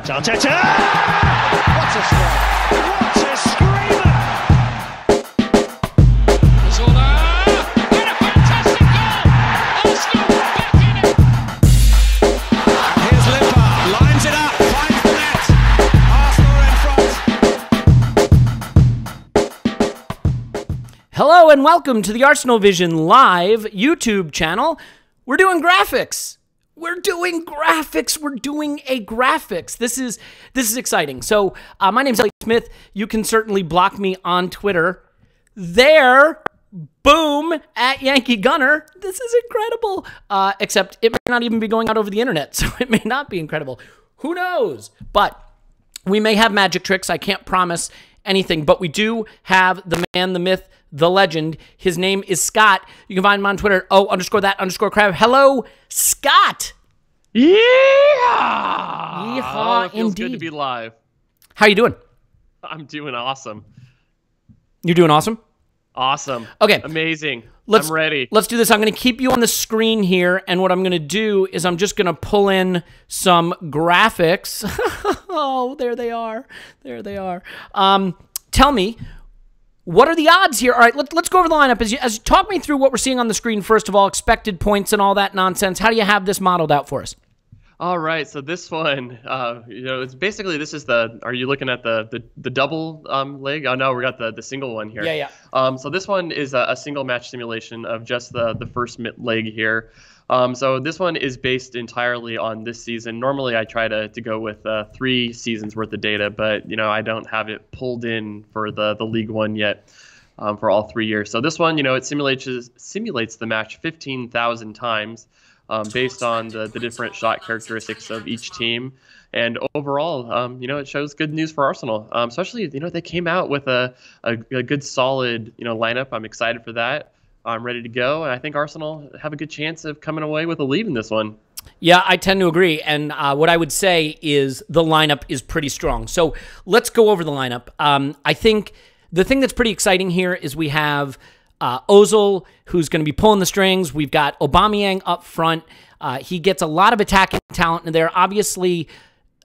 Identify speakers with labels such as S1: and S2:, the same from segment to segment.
S1: Arteta! What a strike! What a screamer! Zola! And a fantastic goal! Arsenal back in it! And here's Lipa, lines it up, finds the net. Arsenal in front.
S2: Hello and welcome to the Arsenal Vision Live YouTube channel. We're doing graphics. We're doing graphics. We're doing a graphics. This is exciting. So my name's Elliot Smith. You can certainly block me on Twitter. There, boom, at Yankee Gunner. This is incredible. Except it may not even be going out over the internet, so it may not be incredible. Who knows? But we may have magic tricks. I can't promise anything, but we do have the man, the myth, the legend. His name is Scott. You can find him on Twitter. _that_crab. Hello, Scott.
S3: Yeah.
S2: Yeehaw,
S3: It feels
S2: indeed.
S3: good to be live.
S2: How you doing?
S3: I'm doing awesome.
S2: You're doing awesome?
S3: Awesome.
S2: Okay.
S3: Amazing.
S2: I'm
S3: ready.
S2: Let's do this. I'm going to keep you on the screen here, and what I'm going to do is I'm just going to pull in some graphics. Oh, there they are. There they are. Tell me, what are the odds here? All right, let's go over the lineup. As you talk me through what we're seeing on the screen, first of all, expected points and all that nonsense. How do you have this modeled out for us?
S3: All right. So this one, it's basically, this is are you looking at the double leg? Oh, no, we got the single one here.
S2: Yeah.
S3: So this one is a single match simulation of just the first leg here. So this one is based entirely on this season. Normally I try to go with 3 seasons worth of data, but I don't have it pulled in for the League One yet for all 3 years. So this one, it simulates the match 15,000 times based on the different shot characteristics of each team. And overall, it shows good news for Arsenal, especially, they came out with a good solid, lineup. I'm excited for that. I'm ready to go, and I think Arsenal have a good chance of coming away with a lead in this one.
S2: Yeah, I tend to agree, and what I would say is the lineup is pretty strong. So let's go over the lineup. I think the thing that's pretty exciting here is we have Ozil, who's going to be pulling the strings. We've got Aubameyang up front. He gets a lot of attacking talent in there. Obviously,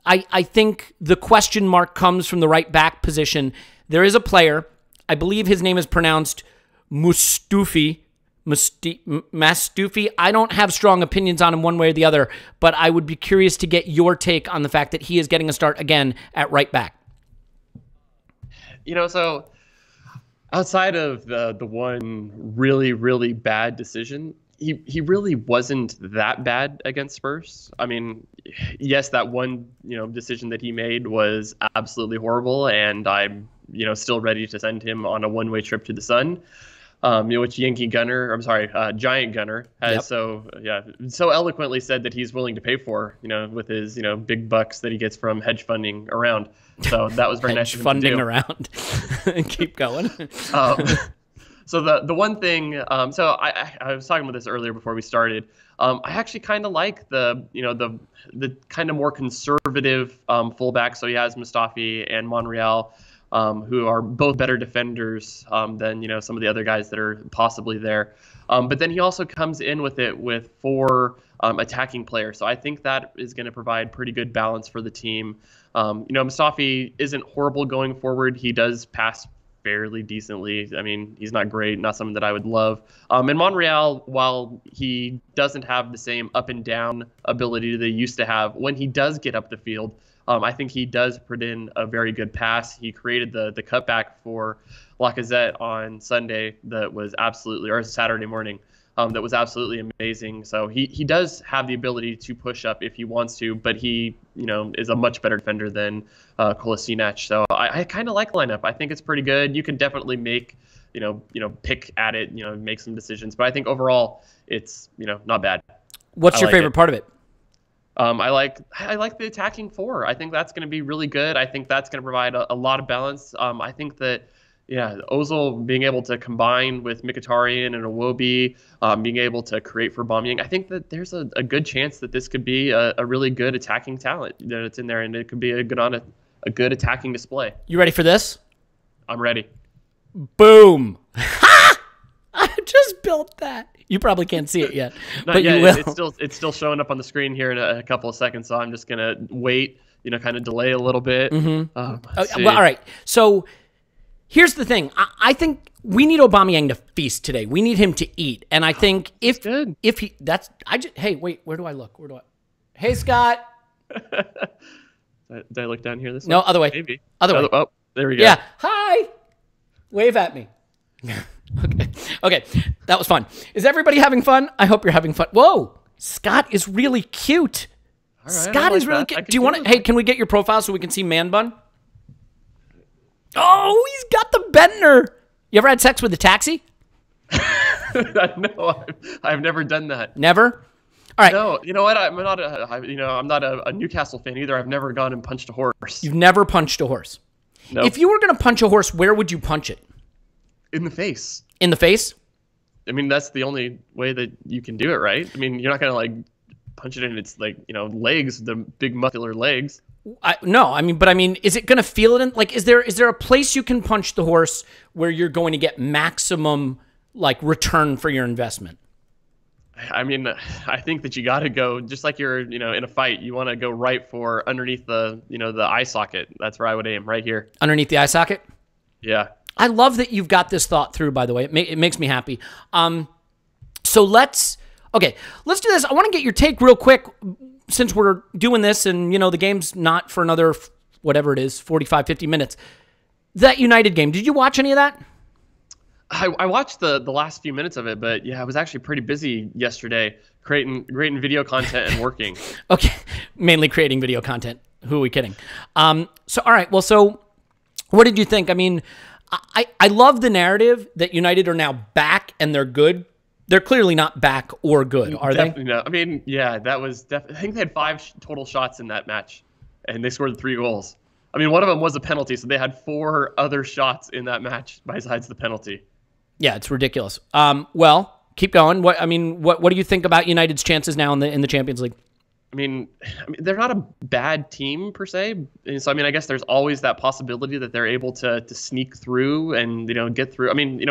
S2: I think the question mark comes from the right back position. There is a player, I believe his name is pronounced Mastufi. I don't have strong opinions on him one way or the other, but I would be curious to get your take on the fact that he is getting a start again at right back.
S3: So outside of the one really, really bad decision, he really wasn't that bad against Spurs. I mean, yes, that one decision that he made was absolutely horrible, and I'm still ready to send him on a one-way trip to the sun. Which Giant Gunner has so eloquently said that he's willing to pay for, with his, big bucks that he gets from hedge funding around. So that was very nice.
S2: Hedge funding around. Keep going.
S3: So the one thing, so I was talking about this earlier before we started. I actually kind of like the kind of more conservative fullback. So he has Mustafi and Monreal, who are both better defenders than some of the other guys that are possibly there. But then he also comes in with 4 attacking players. So I think that is going to provide pretty good balance for the team. Mustafi isn't horrible going forward. He does pass fairly decently. I mean, he's not great, not something that I would love. And Monreal, while he doesn't have the same up and down ability that he used to have, when he does get up the field, I think he does put in a very good pass. He created the cutback for Lacazette on Sunday that was absolutely, or Saturday morning, that was absolutely amazing. So he does have the ability to push up if he wants to, but he is a much better defender than Kolasinac. So I kind of like the lineup. I think it's pretty good. You can definitely make pick at it, make some decisions, but I think overall it's not bad.
S2: What's your favorite part of it?
S3: I like the attacking 4. I think that's going to be really good. I think that's going to provide a lot of balance. I think that, Ozil being able to combine with Mkhitaryan and Iwobi, being able to create for Aubameyang, I think that there's a good chance that this could be a really good attacking talent that's in there, and it could be a good attacking display.
S2: You ready for this?
S3: I'm ready.
S2: Boom. Ha! I just built that. You probably can't see it yet, but you will.
S3: It's still showing up on the screen here in a couple of seconds, so I'm just going to wait kind of delay a little bit.
S2: Well, all right. So here's the thing. I think we need Aubameyang to feast today. We need him to eat. And I think if he, hey, wait, where do I look? Hey, Scott.
S3: Did I look down here this way?
S2: No, other way.
S3: Maybe.
S2: Other way.
S3: Oh, there we go.
S2: Yeah. Hi. Wave at me. Okay. That was fun. Is everybody having fun? I hope you're having fun. Whoa. Scott is really cute.
S3: All right,
S2: Scott is really cute. Do you want to, hey, can we get your profile so we can see Man Bun? Oh, he's got the Bentner. You ever had sex with a taxi?
S3: No, I've never done that.
S2: Never? All right.
S3: No, you know what? I'm not a Newcastle fan either. I've never gone and punched a horse.
S2: You've never punched a horse.
S3: Nope.
S2: If you were going to punch a horse, where would you punch it?
S3: In the face.
S2: In the face?
S3: I mean, that's the only way that you can do it, right? I mean, you're not going to punch it in its legs, the big muscular legs.
S2: No, is it going to feel it in, is there a place you can punch the horse where you're going to get maximum return for your investment?
S3: I mean, I think that you got to go, just like you're, in a fight, you want to go right for underneath the eye socket. That's where I would aim, right here.
S2: Underneath the eye socket?
S3: Yeah.
S2: I love that you've got this thought through, by the way. It makes me happy. So let's do this. I want to get your take real quick since we're doing this and, the game's not for another, whatever it is, 45, 50 minutes. That United game, did you watch any of that?
S3: I watched the last few minutes of it, but yeah, I was actually pretty busy yesterday creating video content and working.
S2: Okay, mainly creating video content. Who are we kidding? So all right, well, so what did you think? I mean, I love the narrative that United are now back and they're good. They're clearly not back or good, are they?
S3: No. I mean, yeah, that was I think they had 5 total shots in that match, and they scored 3 goals. I mean, one of them was a penalty, so they had 4 other shots in that match besides the penalty.
S2: Yeah, it's ridiculous. Well, keep going. What do you think about United's chances now in the Champions League?
S3: I mean, they're not a bad team per se. And so, I guess there's always that possibility that they're able to sneak through and get through. I mean,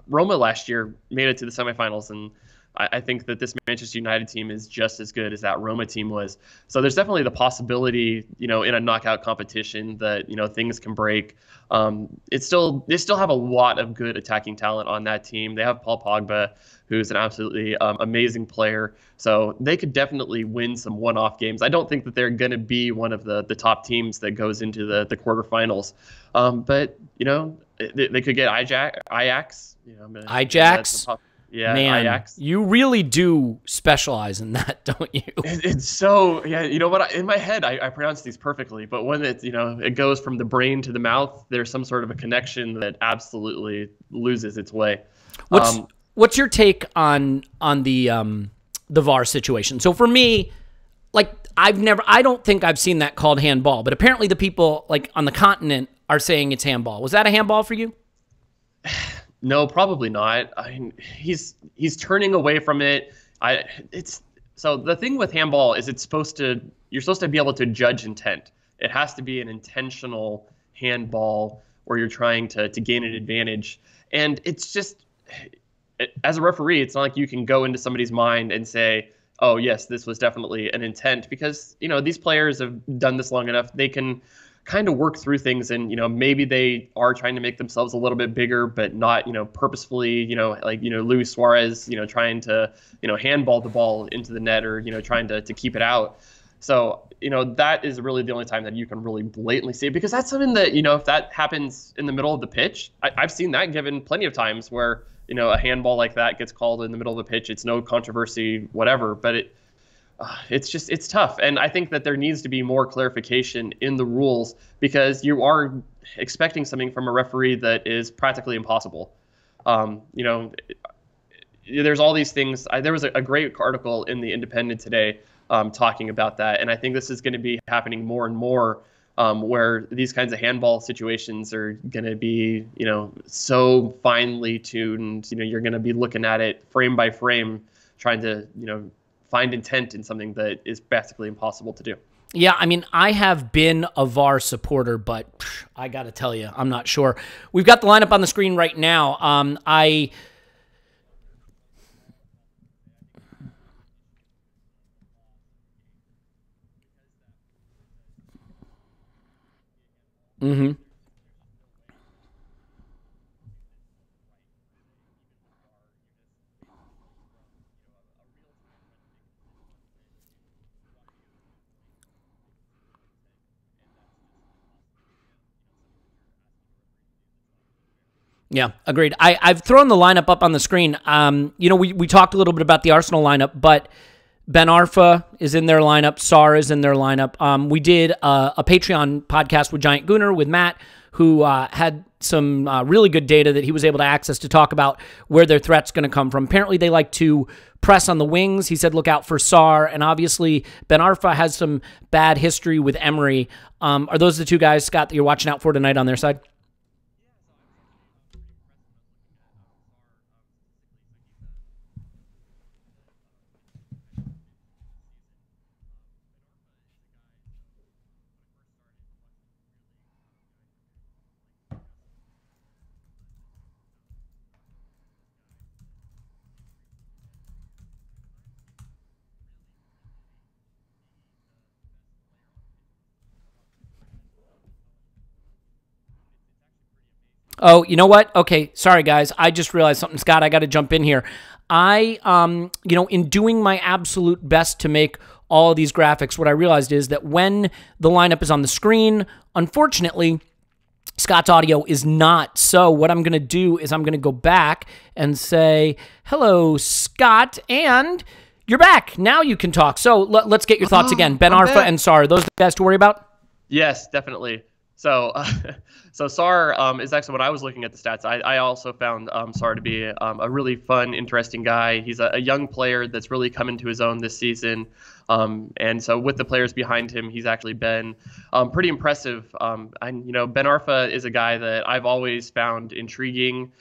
S3: Roma last year made it to the semifinals, and I think that this Manchester United team is just as good as that Roma team was. So there's definitely the possibility, in a knockout competition that, things can break. They still have a lot of good attacking talent on that team. They have Paul Pogba, who's an absolutely amazing player. So they could definitely win some one-off games. I don't think that they're going to be one of the top teams that goes into the quarterfinals. But, they could get Ajax.
S2: Ajax?
S3: Yeah,
S2: man,
S3: Ajax.
S2: You really do specialize in that, don't you?
S3: It's so, yeah, you know what? In my head, I pronounce these perfectly, but when it goes from the brain to the mouth, there's some sort of a connection that absolutely loses its way.
S2: What's your take on the VAR situation? So for me, I don't think I've seen that called handball, but apparently the people on the continent are saying it's handball. Was that a handball for you?
S3: No, probably not. I mean, he's turning away from it. So the thing with handball is you're supposed to be able to judge intent. It has to be an intentional handball where you're trying to gain an advantage. And it's just, as a referee, it's not like you can go into somebody's mind and say, oh yes, this was definitely an intent, because these players have done this long enough. They can kind of work through things, and maybe they are trying to make themselves a little bit bigger, but not purposefully, Luis Suarez trying to handball the ball into the net, or trying to keep it out. So that is really the only time that you can really blatantly see it, because that's something that if that happens in the middle of the pitch, I've seen that given plenty of times where a handball like that gets called in the middle of the pitch. It's no controversy, whatever, but it's tough. And I think that there needs to be more clarification in the rules, because you are expecting something from a referee that is practically impossible. There's all these things. There was a great article in the Independent today talking about that. And I think this is going to be happening more and more, where these kinds of handball situations are going to be, so finely tuned. You're going to be looking at it frame by frame, trying to, find intent in something that is basically impossible to do.
S2: Yeah, I have been a VAR supporter, but I got to tell you, I'm not sure. We've got the lineup on the screen right now. Mm-hmm. Yeah, agreed. I've thrown the lineup up on the screen. We talked a little bit about the Arsenal lineup, but Ben Arfa is in their lineup. Sarr is in their lineup. We did a Patreon podcast with Giant Gooner, with Matt, who had some really good data that he was able to access to talk about where their threat's going to come from. Apparently, they like to press on the wings. He said, look out for Sarr. And obviously, Ben Arfa has some bad history with Emery. Are those the two guys, Scott, that you're watching out for tonight on their side? Oh, you know what? Okay, sorry guys. I just realized something, Scott. I got to jump in here. In doing my absolute best to make all of these graphics, what I realized is that when the lineup is on the screen, unfortunately, Scott's audio is not. So what I'm going to do is I'm going to go back and say, hello, Scott, and you're back. Now you can talk. So let's get your thoughts again. Ben Arfa and Sarr, are those the guys to worry about?
S3: Yes, definitely. So, so Sarr is actually, when I was looking at the stats, I also found Sarr to be a really fun, interesting guy. He's a young player that's really come into his own this season. And so with the players behind him, he's actually been pretty impressive. Ben Arfa is a guy that I've always found intriguing.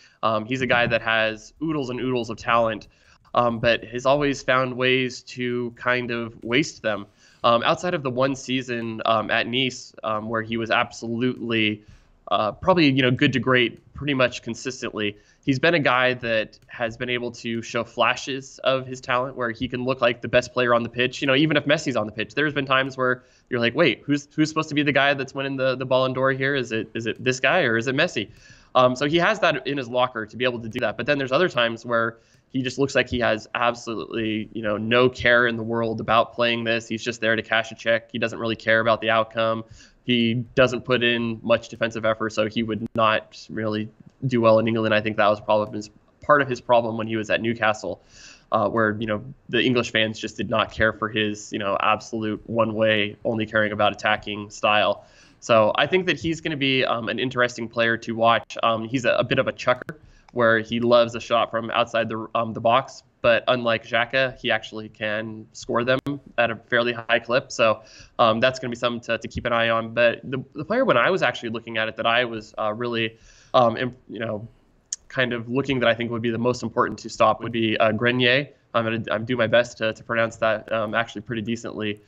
S3: He's a guy that has oodles and oodles of talent, but has always found ways to kind of waste them. Outside of the one season at Nice, where he was absolutely probably good to great pretty much consistently, he's been a guy that has been able to show flashes of his talent where he can look like the best player on the pitch. Even if Messi's on the pitch, there's been times where you're like, wait, who's supposed to be the guy that's winning the Ballon d'Or here? Is it this guy or is it Messi? So he has that in his locker to be able to do that. But then there's other times where he just looks like he has absolutely, no care in the world about playing this. He's just there to cash a check. He doesn't really care about the outcome. He doesn't put in much defensive effort, so he would not really do well in England. I think that was part of his problem when he was at Newcastle, where, the English fans just did not care for his, absolute one-way, only caring about attacking style. So I think that he's going to be an interesting player to watch. He's a bit of a chucker, where he loves a shot from outside the box. But unlike Xhaka, he actually can score them at a fairly high clip. So that's going to be something to keep an eye on. But the player, when I was actually looking at it, that I was really, kind of looking that I think would be the most important to stop would be Grenier. I'm going to do my best to pronounce that actually pretty decently.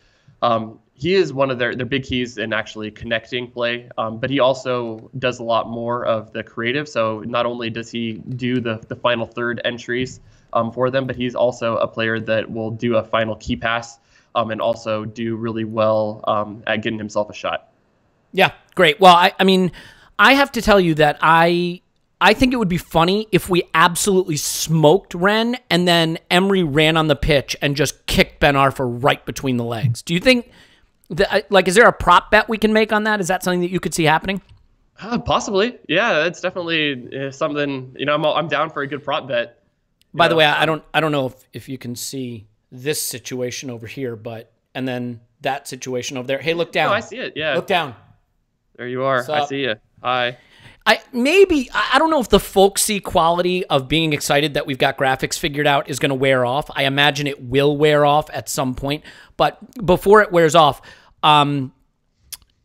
S3: He is one of their big keys in actually connecting play, but he also does a lot more of the creative. So not only does he do the final third entries for them, but he's also a player that will do a final key pass and also do really well at getting himself a shot.
S2: Yeah, great. Well, I have to tell you that I think it would be funny if we absolutely smoked Rennes and then Emery ran on the pitch and just kicked Ben Arfa right between the legs. Do you think that, is there a prop bet we can make on that? Is that something that you could see happening?
S3: Possibly. Yeah, that's definitely something, I'm down for a good prop bet.
S2: By the way, I don't know if you can see this situation over here, and then that situation over there. Hey, look down.
S3: Oh, I see it. Yeah.
S2: Look down.
S3: There you are. I see you. Hi.
S2: I don't know if the folksy quality of being excited that we've got graphics figured out is going to wear off. I imagine it will wear off at some point, but before it wears off, I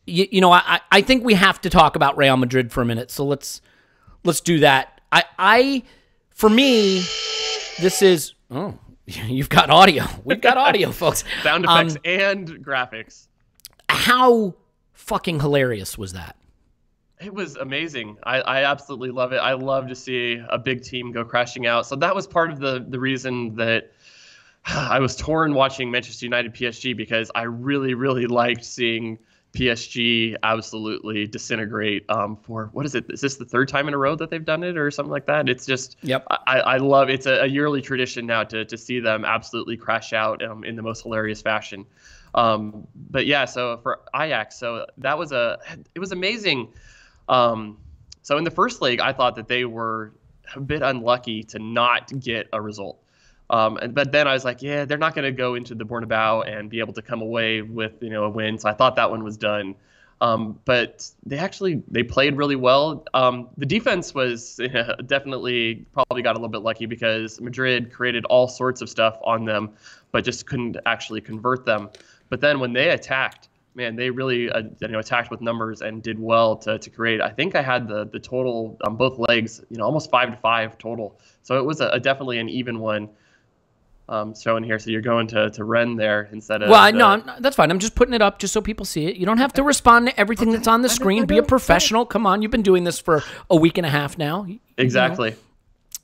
S2: think we have to talk about Real Madrid for a minute. So let's do that. For me, this is you've got audio. We've got audio, folks.
S3: Sound effects and graphics.
S2: How fucking hilarious was that?
S3: It was amazing. I absolutely love it. I love to see a big team go crashing out. So that was part of the reason that I was torn watching Manchester United PSG, because I really, really liked seeing PSG absolutely disintegrate for what is it? Is this the third time in a row that they've done it or something like that? It's just
S2: Yep.
S3: I love it's a yearly tradition now to see them absolutely crash out in the most hilarious fashion. But yeah, so for Ajax, so it was amazing. So in the first leg, I thought that they were a bit unlucky to not get a result. But then I was like, yeah, they're not going to go into the Bernabeu and be able to come away with a win. So I thought that one was done. But they played really well. The defense was definitely probably got a little bit lucky because Madrid created all sorts of stuff on them, but just couldn't actually convert them. But then when they attacked, man, they really attacked with numbers and did well to create. I think I had the total on both legs, almost 5-5 total. So it was definitely an even one. Showing here, so you're going to Rennes there instead of.
S2: Well, no, that's fine. I'm just putting it up just so people see it. You don't have to respond to everything that's on the screen. Be a professional. Come on, you've been doing this for a week and a half now.
S3: Exactly.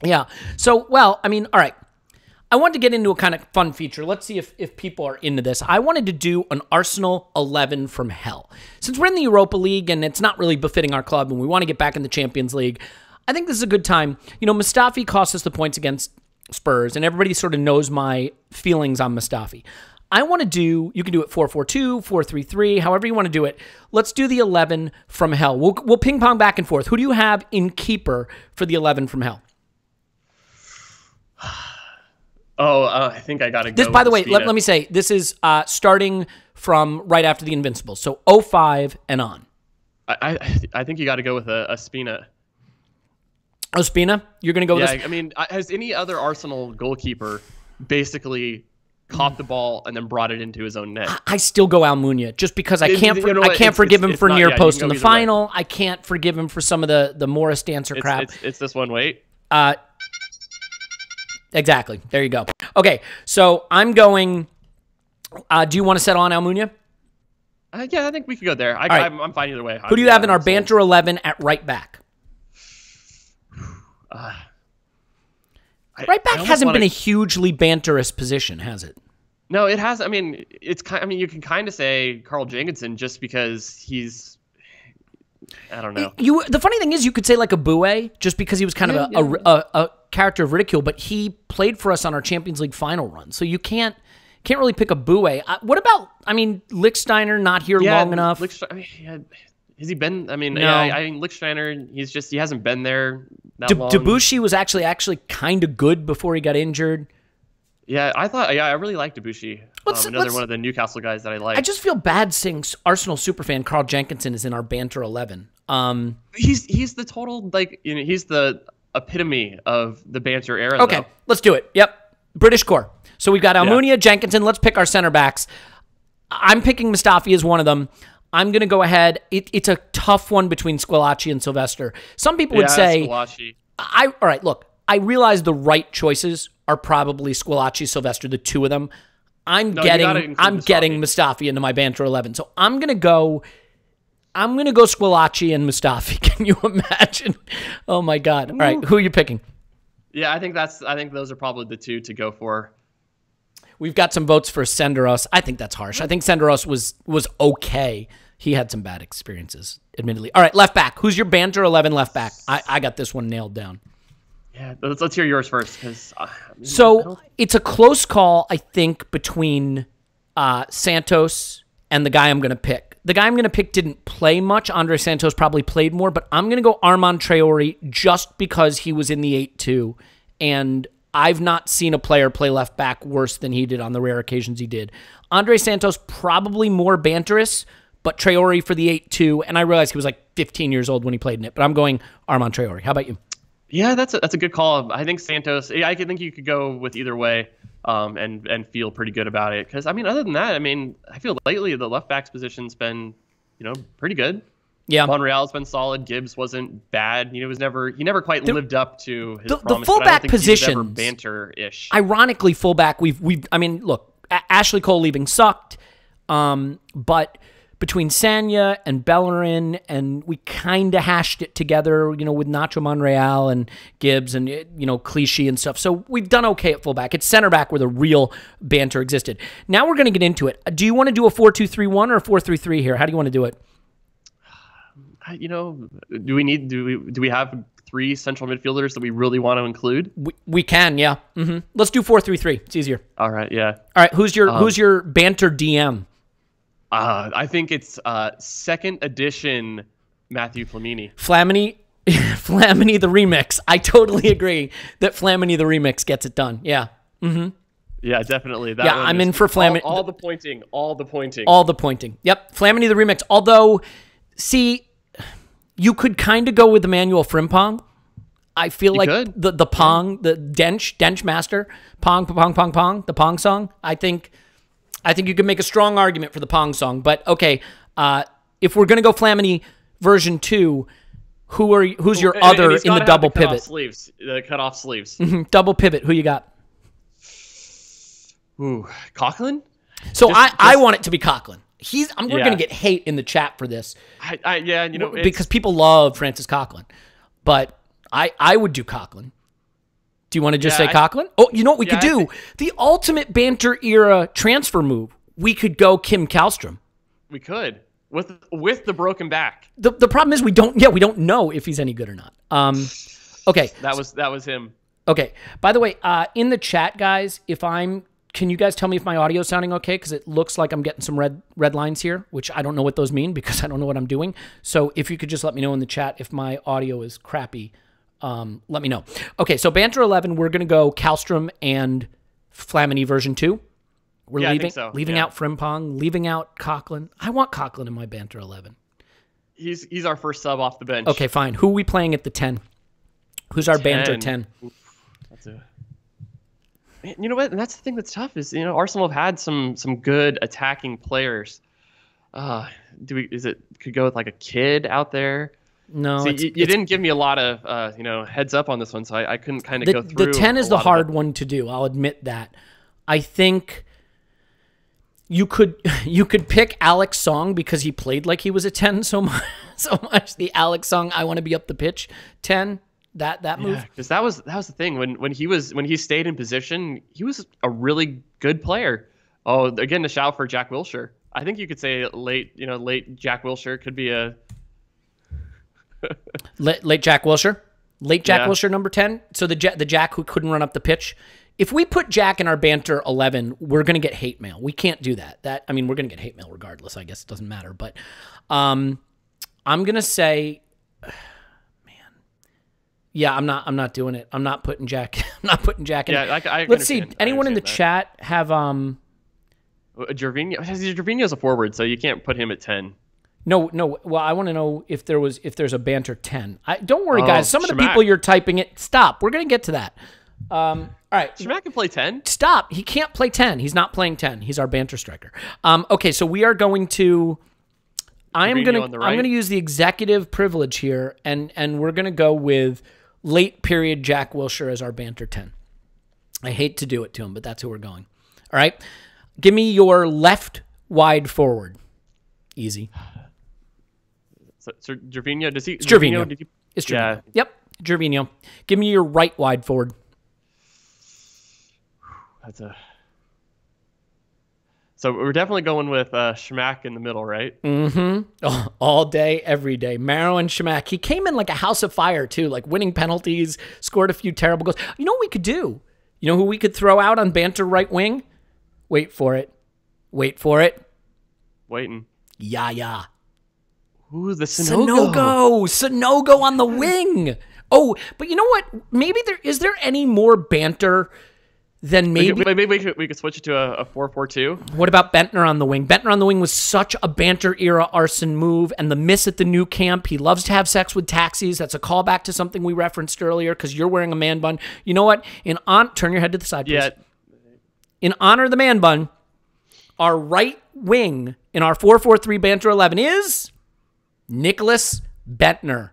S2: Yeah. So, well, I mean, all right. I wanted to get into a kind of fun feature. Let's see if people are into this. I wanted to do an Arsenal 11 from hell. Since we're in the Europa League and it's not really befitting our club and we want to get back in the Champions League, I think this is a good time. Mustafi cost us the points against Spurs, and everybody sort of knows my feelings on Mustafi. I want to do, you can do it 4-4-2, 4-3-3, however you want to do it. Let's do the 11 from hell. We'll ping pong back and forth. Who do you have in keeper for the 11 from hell?
S3: I think I got to go.
S2: This, by the way, let me say, this is starting from right after the Invincibles, so 05 and on.
S3: I think you got to go with a Spina.
S2: Ospina, you're going to go with this?
S3: Yeah, I mean, has any other Arsenal goalkeeper basically caught the ball and then brought it into his own net?
S2: I still go Almunia just because I can't forgive him for near post in the final. I can't forgive him for some of the Morris dancer crap.
S3: It's this one, wait.
S2: Exactly. There you go. Okay, so I'm going. Do you want to settle on Almunia?
S3: Yeah, I think we could go there.
S2: Right.
S3: I'm fine either way.
S2: Who do you have in our banter 11 at right back? Right back hasn't been a hugely banterous position, has it?
S3: No, it has. I mean, you can kind of say Carl Jenkinson just because he's. I don't know.
S2: The funny thing is, you could say like a Boué just because he was kind of a character of ridicule, but he played for us on our Champions League final run, so you can't really pick a Boué. What about? I mean, Lichtsteiner not here long enough.
S3: Has he been? I mean,
S2: no.
S3: Lichtsteiner, he hasn't been there that long.
S2: Debussy was actually kind of good before he got injured.
S3: Yeah, I really like Debussy. Another one of the Newcastle guys that I like.
S2: I just feel bad saying Arsenal superfan Carl Jenkinson is in our banter 11.
S3: He's the total, he's the epitome of the banter era.
S2: Okay, let's do it. Yep, British core. So we've got Almunia, Jenkinson. Let's pick our center backs. I'm picking Mustafi as one of them. I'm going to go ahead. It's a tough one between Squillaci and Sylvester. Some people would say...
S3: Squillaci.
S2: All right, look. I realize the right choices are probably Squillaci, Sylvester, the two of them. I'm getting Mustafi into my banter 11. So I'm going to go Squillaci and Mustafi. Can you imagine? Oh, my God. All right, who are you picking?
S3: Yeah, I think those are probably the two to go for.
S2: We've got some votes for Senderos. I think that's harsh. I think Senderos was okay. He had some bad experiences, admittedly. All right, left back. Who's your banter 11 left back? I got this one nailed down.
S3: Yeah, let's hear yours first.
S2: It's a close call, I think, between Santos and the guy I'm going to pick. The guy I'm going to pick didn't play much. Andre Santos probably played more, but I'm going to go Armand Traore just because he was in the 8-2, and I've not seen a player play left back worse than he did on the rare occasions he did. Andre Santos probably more banterous, but Traore for the 8-2, and I realized he was like 15 years old when he played in it, but I'm going Armand Traore. How about you?
S3: Yeah, that's a good call. I think Santos. Yeah, I think you could go with either way, and feel pretty good about it. Because I mean, other than that, I mean, I feel lately the left back's position's been, pretty good.
S2: Yeah,
S3: Monreal's been solid. Gibbs wasn't bad. He never quite lived up to his promise.
S2: The fullback position,
S3: banter-ish.
S2: Ironically, fullback. I mean, look, Ashley Cole leaving sucked, but between Sanya and Bellerin, and we kind of hashed it together, you know, with Nacho Monreal and Gibbs and, you know, Clichy and stuff. So we've done okay at fullback. It's center back where the real banter existed. Now we're going to get into it. Do you want to do a 4-2-3-1 or a 4-3-3 here? How do you want to do it?
S3: You know, do we have 3 central midfielders that we really want to include?
S2: We can, yeah. Let's do 4-3-3. It's easier.
S3: All right, yeah.
S2: All right, who's your banter DM?
S3: I think it's second edition Matthew Flamini.
S2: Flamini the remix. I totally agree that Flamini the remix gets it done. Yeah.
S3: Yeah, definitely.
S2: Yeah, I'm in for Flamini.
S3: All the pointing.
S2: Yep, Flamini the remix. Although, see, you could kind of go with Emmanuel Frimpong. I feel like the Pong, the Dench Master, Pong, the Pong song. I think you could make a strong argument for the Pong song. But okay, if we're gonna go Flamini version 2, who's your other in the double pivot?
S3: The cut off sleeves.
S2: Double pivot. Who you got?
S3: Ooh, Coughlin.
S2: So I want it to be Coughlin. We're gonna get hate in the chat for this.
S3: Yeah, you know,
S2: because people love Francis Coughlin, but I would do Coughlin. Do you want to just say Coughlin? Oh, you know what we could do? The ultimate banter era transfer move. We could go Kim Kallstrom.
S3: We could with the broken back.
S2: The problem is we don't know if he's any good or not. Okay.
S3: That was him.
S2: Okay. By the way, in the chat, guys, can you guys tell me if my audio is sounding okay? Because it looks like I'm getting some red lines here, which I don't know what those mean because I don't know what I'm doing. So if you could just let me know in the chat if my audio is crappy, let me know. Okay, so Banter 11, we're going to go Kallstrom and Flamini version 2. We're leaving out Frimpong, leaving out Coughlin. I want Coughlin in my Banter 11.
S3: He's our first sub off the bench.
S2: Okay, fine. Who are we playing at the 10? Who's our Banter 10?
S3: You know what? And that's the thing that's tough is, you know, Arsenal have had some good attacking players. Could go with like a kid out there?
S2: No.
S3: See, you didn't give me a lot of heads up on this one, so I couldn't kind of go through.
S2: The 10 is the hard one to do. I'll admit that. I think you could pick Alex Song because he played like he was a 10 so much. The Alex Song, I want to be up the pitch 10. That move,
S3: because that was the thing when he stayed in position, he was a really good player. Oh, again, a shout for Jack Wilshere. I think you could say late Jack Wilshere could be a
S2: late Jack Wilshere, Wilshere number 10. So the Jack who couldn't run up the pitch. If we put Jack in our Banter 11, we're gonna get hate mail. We can't do that. We're gonna get hate mail regardless. I guess it doesn't matter. But I'm gonna say. Yeah, I'm not doing it. I'm not putting Jack. I'm not putting Jack in.
S3: Yeah, I
S2: Let's see. Anyone in the chat have
S3: Gervinho? Gervinho's a forward, so you can't put him at 10.
S2: No. Well, I want to know if there's a Banter 10. Don't worry, guys. Some of the people you're typing it. Stop. We're gonna get to that. All right.
S3: Shamak can play 10.
S2: Stop. He can't play 10. He's not playing 10. He's our Banter striker. Okay, so we are going to. I'm gonna use the executive privilege here, and we're gonna go with late period Jack Wilshere as our Banter 10. I hate to do it to him, but that's who we're going. All right. Give me your left wide forward. Easy.
S3: So Gervinho, does he?
S2: It's Gervinho. It's Gervinho. Yeah. Yep. Gervinho. Give me your right wide forward.
S3: So we're definitely going with Shamak in the middle, right?
S2: Mm-hmm. Oh, all day, every day. Marouane Chamakh. He came in like a house of fire, too, like winning penalties, scored a few terrible goals. You know what we could do? You know who we could throw out on Banter right wing? Wait for it.
S3: Waiting.
S2: Yeah.
S3: Ooh, the Sanogo.
S2: Sanogo on the wing. Oh, but you know what? Maybe is there any more banter than maybe
S3: we could switch it to a 4-4-2.
S2: What about Bentner on the wing? Bentner on the wing was such a banter era Arsene move, and the miss at the new camp. He loves to have sex with taxis. That's a callback to something we referenced earlier because you're wearing a man bun. You know what? Turn your head to the side, please.
S3: Yeah.
S2: In honor of the man bun, our right wing in our 4-4-3 Banter 11 is Nicholas Bentner.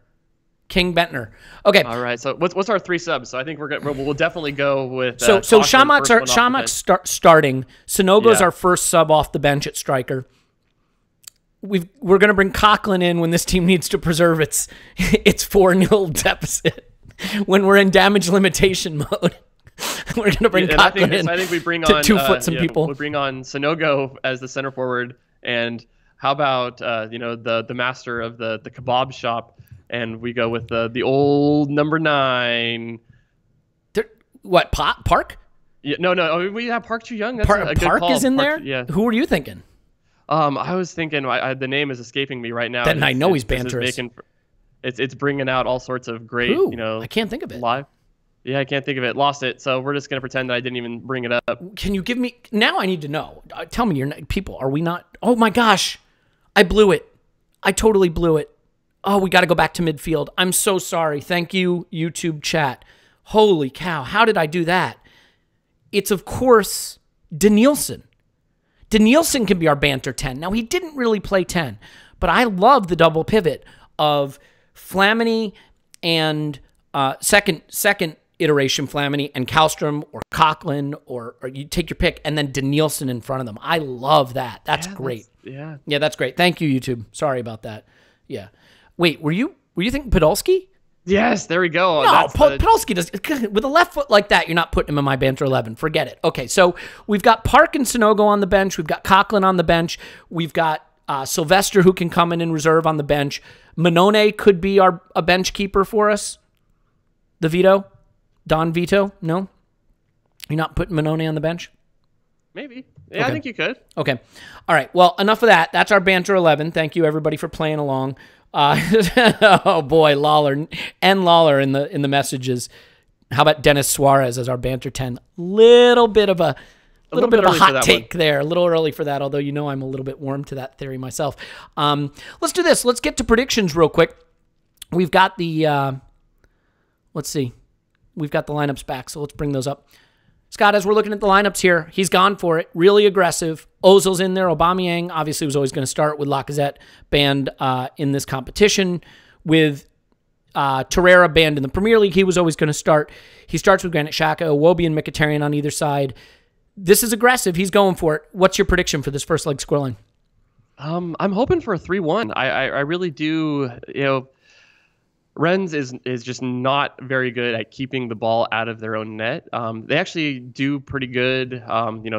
S2: King Bentner. Okay.
S3: All right. So what's our 3 subs? So I think we'll definitely go with.
S2: So Shamakh's starting. Sanogo's our first sub off the bench at striker. we're going to bring Coughlin in when this team needs to preserve its 4-0 deficit when we're in damage limitation mode. We're going to bring Coughlin in.
S3: I think we bring
S2: to
S3: on
S2: 2-foot some people.
S3: We bring on Sanogo as the center forward, and how about the master of the kebab shop, and we go with the old number 9.
S2: What, Park?
S3: Yeah, no. We have Park Chu-young. That's a good
S2: Park
S3: call.
S2: is in
S3: Park,
S2: there?
S3: Yeah.
S2: Who were you thinking?
S3: I was thinking the name is escaping me right now.
S2: Then I know he's banterous.
S3: It's bringing out all sorts of great,
S2: I can't think of it.
S3: Live. Yeah, I can't think of it. Lost it. So we're just gonna pretend that I didn't even bring it up.
S2: Can you give me now? I need to know. Tell me, people. Are we not? Oh my gosh, I blew it. I totally blew it. Oh, we got to go back to midfield. I'm so sorry. Thank you, YouTube chat. Holy cow! How did I do that? It's of course Danielson. Danielson can be our banter 10. Now, he didn't really play 10, but I love the double pivot of Flamini and second iteration Flamini and Kallstrom or Coughlin or you take your pick, and then Danielson in front of them. I love that. That's great.
S3: Yeah,
S2: that's great. Thank you, YouTube. Sorry about that. Yeah. Wait, were you thinking Podolski?
S3: Yes, there we go.
S2: No, Podolski does with a left foot like that. You're not putting him in my banter 11. Forget it. Okay, so we've got Park and Sanogo on the bench. We've got Coughlin on the bench. We've got Sylvester who can come in reserve on the bench. Manone could be a bench keeper for us. The Vito, Don Vito. No, you're not putting Manone on the bench.
S3: Maybe. Yeah,
S2: okay.
S3: I think you could.
S2: Okay. All right. Well, enough of that. That's our banter 11. Thank you everybody for playing along. Oh boy, Lawler in the messages. How about Dennis Suarez as our banter 10? Little bit of a hot take there. A little early for that, although I'm a little bit warm to that theory myself. Let's do this. Let's get to predictions real quick. We've got the let's see. We've got the lineups back, so let's bring those up. Scott, as we're looking at the lineups here, he's gone for it. Really aggressive. Ozil's in there. Aubameyang obviously was always going to start with Lacazette banned in this competition. With Torreira banned in the Premier League, he was always going to start. He starts with Granit Xhaka, Iwobi, and Mkhitaryan on either side. This is aggressive. He's going for it. What's your prediction for this first leg scoreline?
S3: I'm hoping for a 3-1. I really do. Rennes is just not very good at keeping the ball out of their own net. They actually do pretty good,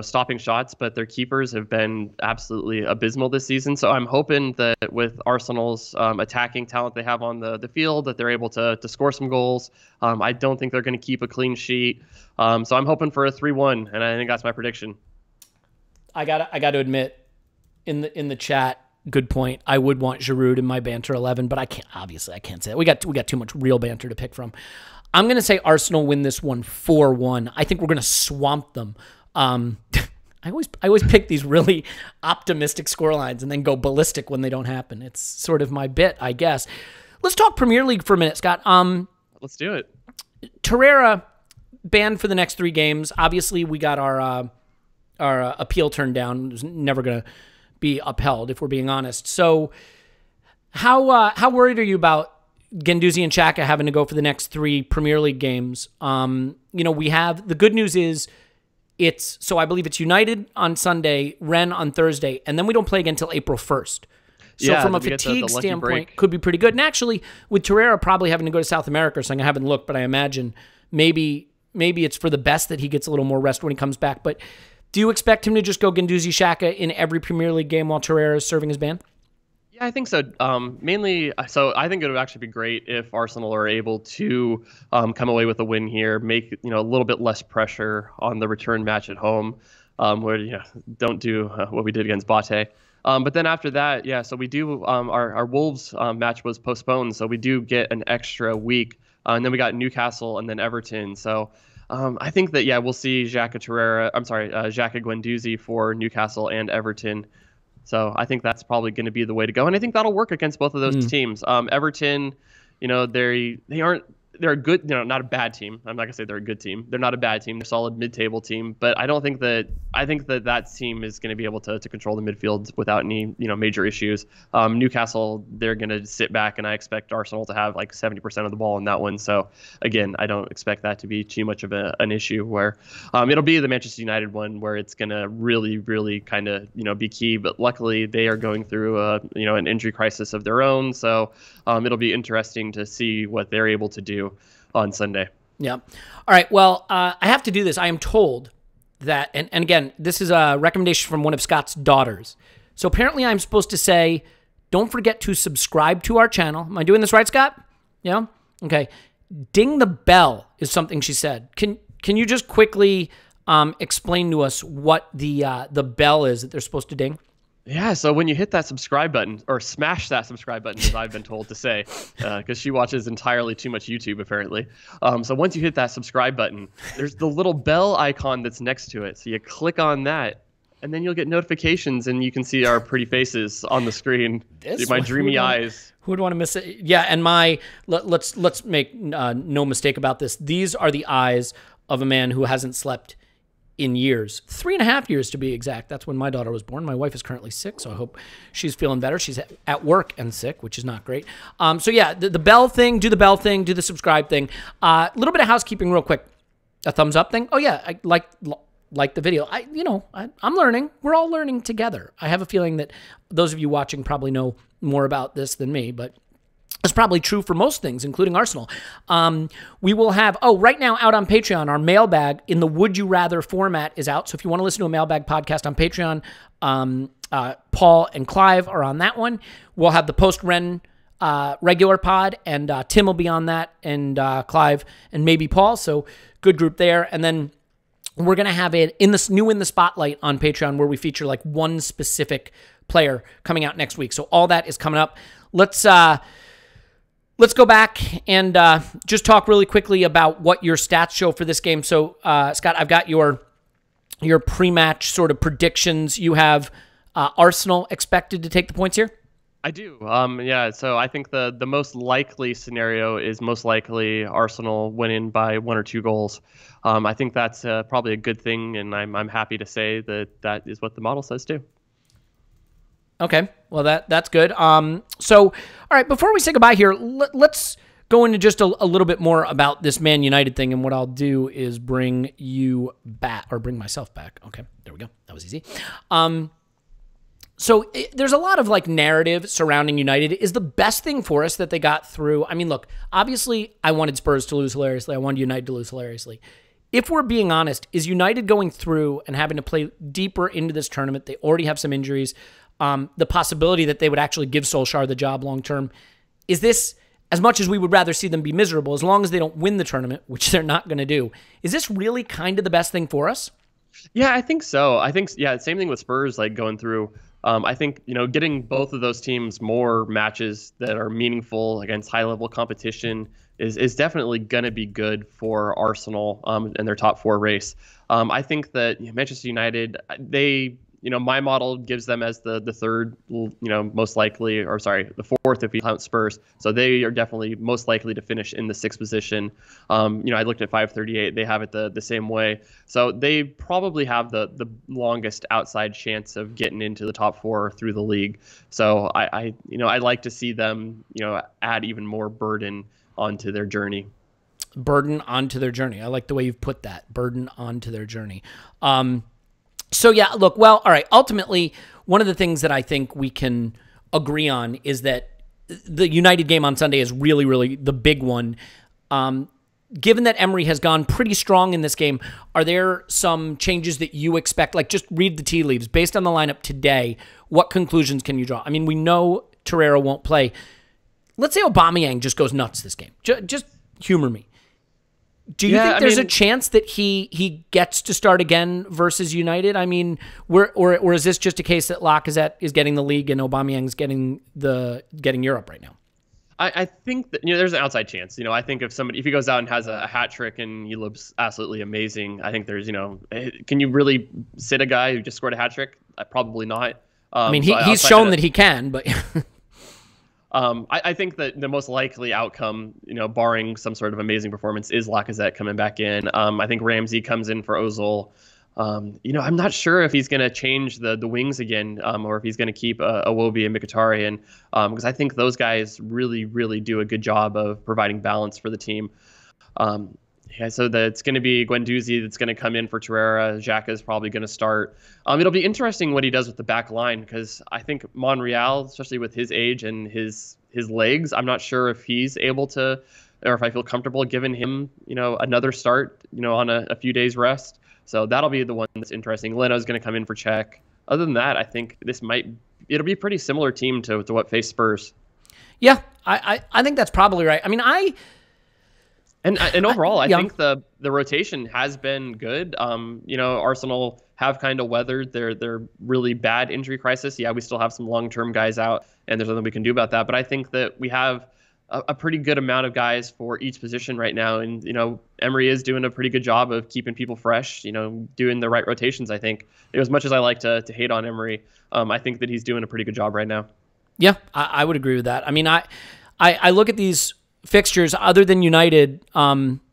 S3: stopping shots, but their keepers have been absolutely abysmal this season. So I'm hoping that with Arsenal's attacking talent they have on the field, that they're able to score some goals. I don't think they're going to keep a clean sheet. So I'm hoping for a 3-1, and I think that's my prediction.
S2: I got to admit, in the chat, good point. I would want Giroud in my banter 11, but I can't say that. We got too much real banter to pick from. I'm going to say Arsenal win this one 4-1. I think we're going to swamp them. I always pick these really optimistic scorelines and then go ballistic when they don't happen. It's sort of my bit, I guess. Let's talk Premier League for a minute, Scott.
S3: Let's do it.
S2: Torreira banned for the next 3 games. Obviously, we got our appeal turned down. It was never going to be upheld, if we're being honest. So how worried are you about Guendouzi and Xhaka having to go for the next 3 Premier League games? We have, the good news is I believe it's United on Sunday, Rennes on Thursday, and then we don't play again until April 1st. So from a fatigue standpoint, could be pretty good. And actually, with Torreira probably having to go to South America or something, I haven't looked, but I imagine maybe it's for the best that he gets a little more rest when he comes back. But do you expect him to just go Guendouzi Xhaka in every Premier League game while Torreira is serving his ban?
S3: Yeah, I think so. Mainly, so I think it would actually be great if Arsenal are able to come away with a win here, make a little bit less pressure on the return match at home, where don't do what we did against Bate. But then after that, so we do our Wolves match was postponed, so we do get an extra week, and then we got Newcastle and then Everton. So I think that we'll see Xhaka Guendouzi for Newcastle and Everton. So I think that's probably going to be the way to go, and I think that'll work against both of those teams. Everton, they aren't they're a good, not a bad team. I'm not gonna say they're a good team. They're not a bad team. They're a solid mid-table team. But I think that team is going to be able to control the midfield without any major issues. Newcastle, they're going to sit back, and I expect Arsenal to have like 70% of the ball in that one. So again, I don't expect that to be too much of an issue. Where it'll be the Manchester United one where it's going to really, really kind of be key. But luckily, they are going through an injury crisis of their own. So it'll be interesting to see what they're able to do on Sunday.
S2: Yeah. All right. Well, I have to do this. I am told that, and again, this is a recommendation from one of Scott's daughters. So apparently I'm supposed to say, don't forget to subscribe to our channel. Am I doing this right, Scott? Yeah? Okay. Ding the bell is something she said. Can you just quickly explain to us what the bell is that they're supposed to ding?
S3: Yeah, so when you hit that subscribe button, or smash that subscribe button, as I've been told to say, because she watches entirely too much YouTube, apparently. So once you hit that subscribe button, there's the little bell icon that's next to it. So you click on that, and then you'll get notifications, and you can see our pretty faces on the screen. My dreamy eyes.
S2: Who would want to miss it? Yeah, and let's make no mistake about this. These are the eyes of a man who hasn't slept in years, 3.5 years to be exact. That's when my daughter was born. My wife is currently sick, so I hope she's feeling better. She's at work and sick, which is not great. So yeah, the bell thing, do the bell thing, do the subscribe thing. A little bit of housekeeping real quick. A thumbs up thing. Oh yeah, I like the video. I'm learning. We're all learning together. I have a feeling that those of you watching probably know more about this than me, but it's probably true for most things, including Arsenal. We will have, right now out on Patreon, our mailbag in the Would You Rather format is out. So if you want to listen to a mailbag podcast on Patreon, Paul and Clive are on that one. We'll have the post-Rennes regular pod, and Tim will be on that, and Clive, and maybe Paul. So good group there. And then we're going to have it in the spotlight on Patreon, where we feature like one specific player coming out next week. So all that is coming up. Let's go back and just talk really quickly about what your stats show for this game. So, Scott, I've got your pre-match sort of predictions. You have Arsenal expected to take the points here?
S3: I do. Yeah, so I think the most likely scenario is most likely Arsenal winning by 1 or 2 goals. I think that's probably a good thing, and I'm happy to say that is what the model says too.
S2: Okay, well that's good. So, all right, before we say goodbye here, let's go into just a little bit more about this Man United thing, and what I'll do is bring you back, or bring myself back. Okay, there we go. That was easy. So there's a lot of like narrative surrounding United. Is the best thing for us that they got through? I mean, look, obviously I wanted Spurs to lose hilariously. I wanted United to lose hilariously. If we're being honest, is United going through and having to play deeper into this tournament? They already have some injuries. The possibility that they would actually give Solskjaer the job long-term. Is this, as much as we would rather see them be miserable, as long as they don't win the tournament, which they're not going to do, is this really kind of the best thing for us?
S3: Yeah, I think so. Same thing with Spurs, like going through. I think, getting both of those teams more matches that are meaningful against high-level competition is definitely going to be good for Arsenal and their top 4 race. I think that Manchester United, my model gives them as the third, most likely, or sorry, the 4th if you count Spurs. So they are definitely most likely to finish in the 6th position. I looked at 538; they have it the same way. So they probably have the longest outside chance of getting into the top 4 through the league. So I like to see them, add even more burden onto their journey.
S2: Burden onto their journey. I like the way you've put that. Burden onto their journey. So yeah, look, well, all right. Ultimately, one of the things that I think we can agree on is that the United game on Sunday is really, really the big one. Given that Emery has gone pretty strong in this game, are there some changes that you expect? Like, just read the tea leaves. Based on the lineup today, what conclusions can you draw? I mean, we know Torreira won't play. Let's say Aubameyang just goes nuts this game. Just humor me. Do you think there's a chance that he gets to start again versus United? I mean, or is this just a case that Lacazette is getting the league and Aubameyang's getting Europe right now?
S3: I think that there's an outside chance. I think if he goes out and has a hat trick and he looks absolutely amazing, I think there's can you really sit a guy who just scored a hat trick? Probably not.
S2: I mean, he's shown that he can, but
S3: I think that the most likely outcome, barring some sort of amazing performance, is Lacazette coming back in. I think Ramsey comes in for Ozil. I'm not sure if he's going to change the wings again, or if he's going to keep Iwobi and Mkhitaryan, because I think those guys really, really do a good job of providing balance for the team. So it's going to be Guendouzi that's going to come in for Torreira. Xhaka is probably going to start. It'll be interesting what he does with the back line, because I think Monreal, especially with his age and his legs, I'm not sure if he's able to, or if I feel comfortable giving him, another start, on a few days rest. So that'll be the one that's interesting. Leno's going to come in for Czech. Other than that, I think it'll be a pretty similar team to what faced Spurs.
S2: Yeah, I think that's probably right. I mean,
S3: And overall, I think the rotation has been good. Arsenal have kind of weathered their really bad injury crisis. Yeah, we still have some long-term guys out, and there's nothing we can do about that. But I think that we have a pretty good amount of guys for each position right now. And, Emery is doing a pretty good job of keeping people fresh, doing the right rotations, I think. As much as I like to hate on Emery, I think that he's doing a pretty good job right now.
S2: Yeah, I would agree with that. I mean, I look at these fixtures other than United.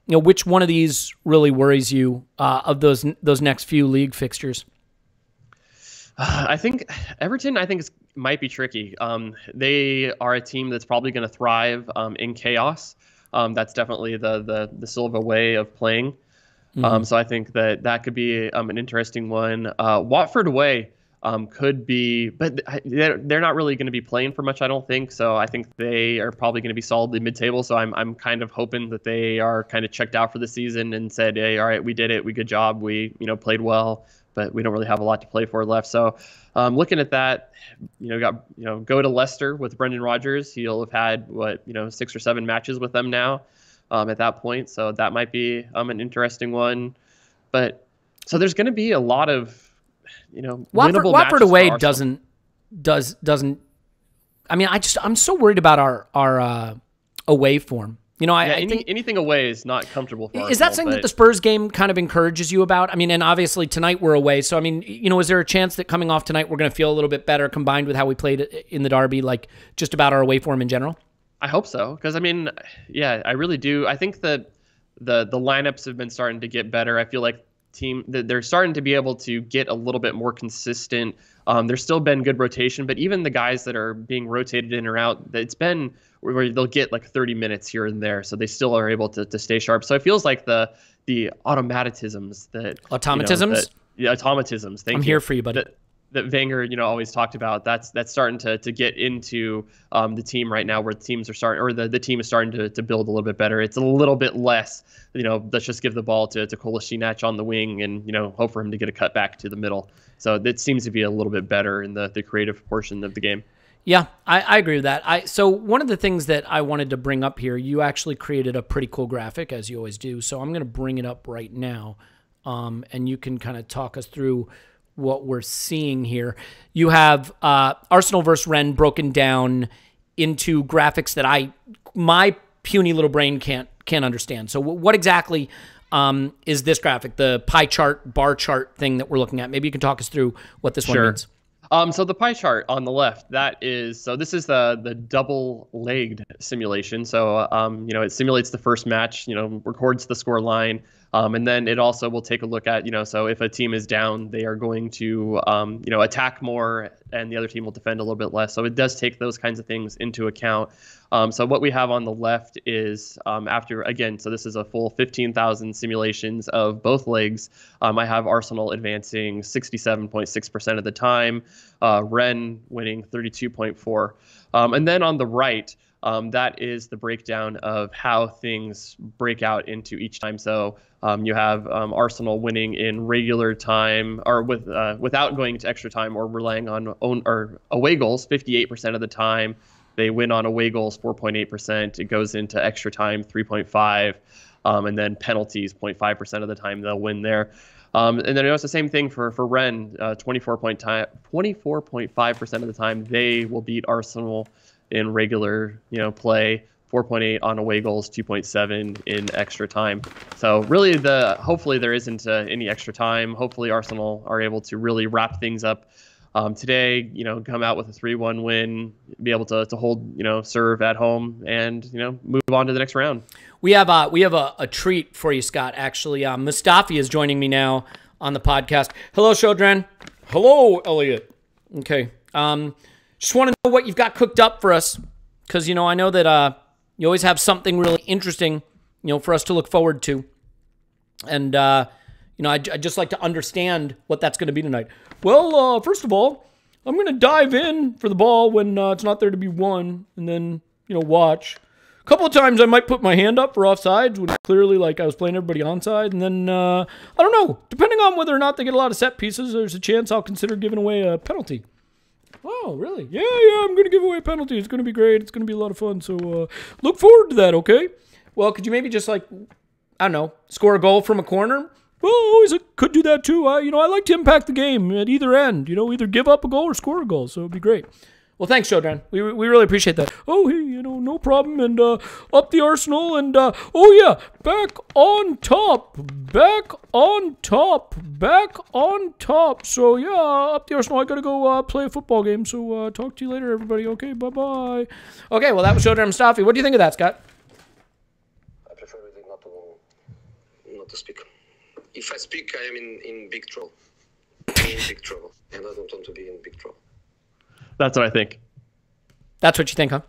S2: Which one of these really worries you of those next few league fixtures?
S3: I think Everton, might be tricky. They are a team that's probably going to thrive in chaos. That's definitely the Silva way of playing. So I think that could be an interesting one. Watford away could be, but they're not really going to be playing for much, I don't think. So I think they are probably going to be solidly mid-table. So I'm kind of hoping that they are kind of checked out for the season and said, hey, all right, we did it. Good job. We played well, but we don't really have a lot to play for left. So looking at that, go to Leicester with Brendan Rodgers. He'll have had 6 or 7 matches with them now at that point. So that might be an interesting one. But so there's going to be a lot of
S2: Watford away doesn't. I mean, I'm so worried about our away form. I think
S3: anything away is not comfortable for Arsenal.
S2: Is that something that the Spurs game kind of encourages you about? I mean, and obviously tonight we're away, so I mean, is there a chance that coming off tonight we're going to feel a little bit better combined with how we played in the derby, like just about our away form in general?
S3: I hope so, because I mean, yeah, I really do. I think that the lineups have been starting to get better. I feel like they're starting to be able to get a little bit more consistent. There's still been good rotation, but even the guys that are being rotated in or out, it's been where they'll get like 30 minutes here and there, so they still are able to stay sharp. So it feels like the automatisms that
S2: automatisms.
S3: Automatisms.
S2: I'm here for you, buddy.
S3: That Wenger, always talked about. That's starting to get into the team right now, where the team is starting to build a little bit better. It's a little bit less, let's just give the ball to Kolasinac on the wing and hope for him to get a cut back to the middle. So that seems to be a little bit better in the creative portion of the game.
S2: Yeah, I agree with that. So one of the things that I wanted to bring up here, you actually created a pretty cool graphic, as you always do. So I'm going to bring it up right now, and you can kind of talk us through what we're seeing here. You have Arsenal versus Rennes broken down into graphics that my puny little brain can't understand. So what exactly is this graphic, the pie chart, bar chart thing that we're looking at? Maybe you can talk us through what this one means.
S3: So the pie chart on the left, this is the double-legged simulation. So, it simulates the first match, records the score line, and then it also will take a look at, so if a team is down, they are going to, attack more and the other team will defend a little bit less. So it does take those kinds of things into account. So what we have on the left is so this is a full 15,000 simulations of both legs. I have Arsenal advancing 67.6% of the time, Rennes winning 32.4%. And then on the right, that is the breakdown of how things break out into each time. So you have Arsenal winning in regular time, or without going to extra time or relying on away goals 58% of the time. They win on away goals 4.8%. It goes into extra time 3.5%, and then penalties 0.5% of the time they'll win there. And then it's the same thing for Rennes, 24.5% of the time they will beat Arsenal in regular play, 4.8 on away goals, 2.7 in extra time. So really, hopefully there isn't any extra time. Hopefully Arsenal are able to really wrap things up today, come out with a 3-1 win, be able to hold, serve at home, and move on to the next round.
S2: We have a treat for you, Scott. Actually, Mustafi is joining me now on the podcast. Hello, Shodran. Hello, Elliot. Okay. Just want to know what you've got cooked up for us, because I know that you always have something really interesting, for us to look forward to, and I'd just like to understand what that's going to be tonight. Well, first of all, I'm going to dive in for the ball when it's not there to be won, and then watch. A couple of times I might put my hand up for offsides when clearly I was playing everybody onside, and then I don't know. Depending on whether or not they get a lot of set pieces, there's a chance I'll consider giving away a penalty. Oh, really? Yeah, I'm going to give away a penalty. It's going to be great. It's going to be a lot of fun. So look forward to that, okay? Well, could you maybe just I don't know, score a goal from a corner? Well, always could do that too. I like to impact the game at either end. Either give up a goal or score a goal. So it'd be great. Well, thanks, Shodran. We really appreciate that. Oh, hey, no problem. And up the Arsenal. And, oh, yeah, back on top. Back on top. Back on top. So, yeah, up the Arsenal. I got to go play a football game. So, talk to you later, everybody. Okay, bye-bye. Okay, well, that was Shodran Mustafi. What do you think of that, Scott?
S4: I prefer really not to speak. If I speak, I am in big trouble. In big trouble. And I don't want to be in big trouble.
S3: That's what I think.
S2: That's what you think, huh?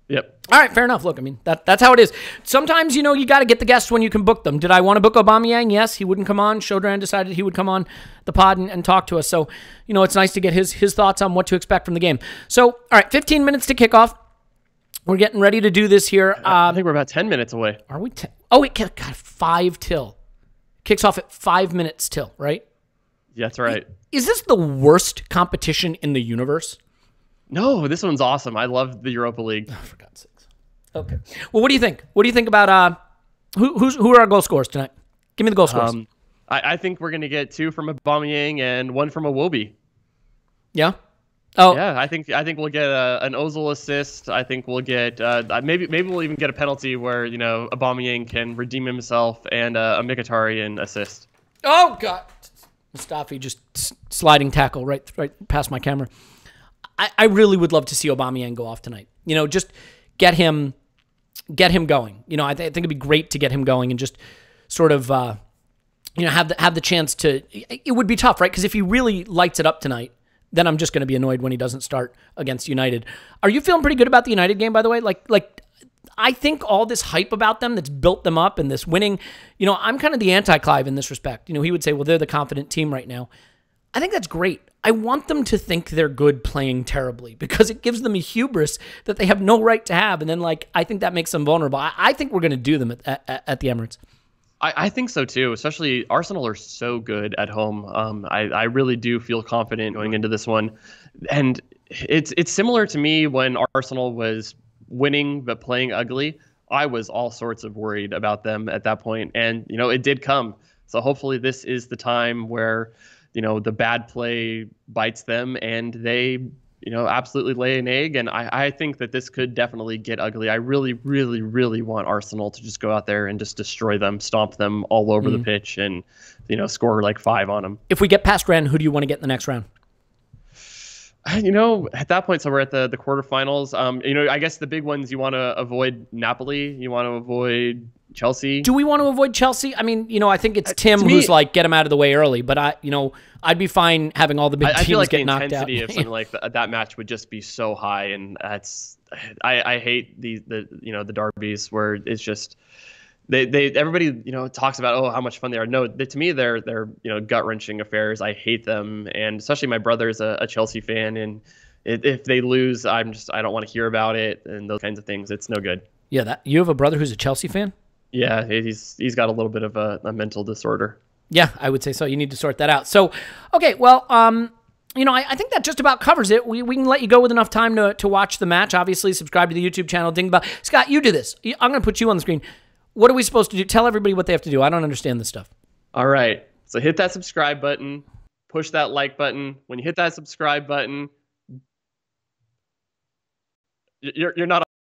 S3: Yep.
S2: All right, fair enough. Look, I mean, that's how it is. Sometimes, you got to get the guests when you can book them. Did I want to book Aubameyang? Yes, he wouldn't come on. Shodran decided he would come on the pod and talk to us. So, it's nice to get his thoughts on what to expect from the game. So, all right, 15 minutes to kick off. We're getting ready to do this here.
S3: I think we're about 10 minutes away.
S2: Are we 10? Oh, wait, God, 5 till. Kicks off at 5 minutes till, right?
S3: Yeah, that's right.
S2: Is this the worst competition in the universe?
S3: No, this one's awesome. I love the Europa League.
S2: Oh, for God's sakes. Okay. Well, what do you think? What do you think about who are our goal scorers tonight? Give me the goal scorers.
S3: I think we're going to get 2 from Aubameyang and 1 from Iwobi.
S2: Yeah? Oh.
S3: Yeah, I think we'll get an Ozil assist. I think we'll get maybe we'll even get a penalty where Aubameyang can redeem himself and a Mkhitaryan assist.
S2: Oh God, Mustafi just sliding tackle right past my camera. I really would love to see Aubameyang go off tonight. Just get him going. I think it'd be great to get him going and just sort of have the chance to. It would be tough, right? Because if he really lights it up tonight, then I'm just going to be annoyed when he doesn't start against United. Are you feeling pretty good about the United game, by the way? I think all this hype about them that's built them up and this winning, I'm kind of the anti-Clive in this respect. He would say, well, they're the confident team right now. I think that's great. I want them to think they're good playing terribly because it gives them a hubris that they have no right to have. And then, I think that makes them vulnerable. I think we're going to do them at the Emirates.
S3: I think so too, especially Arsenal are so good at home. I really do feel confident going into this one. And it's similar to me when Arsenal was winning but playing ugly. I was all sorts of worried about them at that point. And, it did come. So hopefully this is the time where, the bad play bites them and they absolutely lay an egg. And I think that this could definitely get ugly. I really, really, really want Arsenal to just go out there and just destroy them, stomp them all over the pitch and, score 5 on them.
S2: If we get past Rennes, who do you want to get in the next round?
S3: At that point, so we're at the quarterfinals. I guess the big ones, you want to avoid Napoli. You want to avoid Chelsea.
S2: Do we want to avoid Chelsea? I mean, I think it's Tim who's get them out of the way early, but I'd be fine having all the big teams
S3: feel like
S2: get knocked out.
S3: The intensity of something like that match would just be so high, and I hate the derbies where it's just everybody talks about how much fun they are. No, to me they're gut-wrenching affairs. I hate them, and especially my brother's a Chelsea fan, and if they lose, I don't want to hear about it and those kinds of things. It's no good.
S2: Yeah, you have a brother who's a Chelsea fan?
S3: Yeah, he's got a little bit of a mental disorder.
S2: Yeah, I would say so. You need to sort that out. So, okay, well, I think that just about covers it. We can let you go with enough time to watch the match. Obviously, subscribe to the YouTube channel, ding bell. Scott, you do this. I'm going to put you on the screen. What are we supposed to do? Tell everybody what they have to do. I don't understand this stuff.
S3: All right. So hit that subscribe button. Push that like button. When you hit that subscribe button, you're not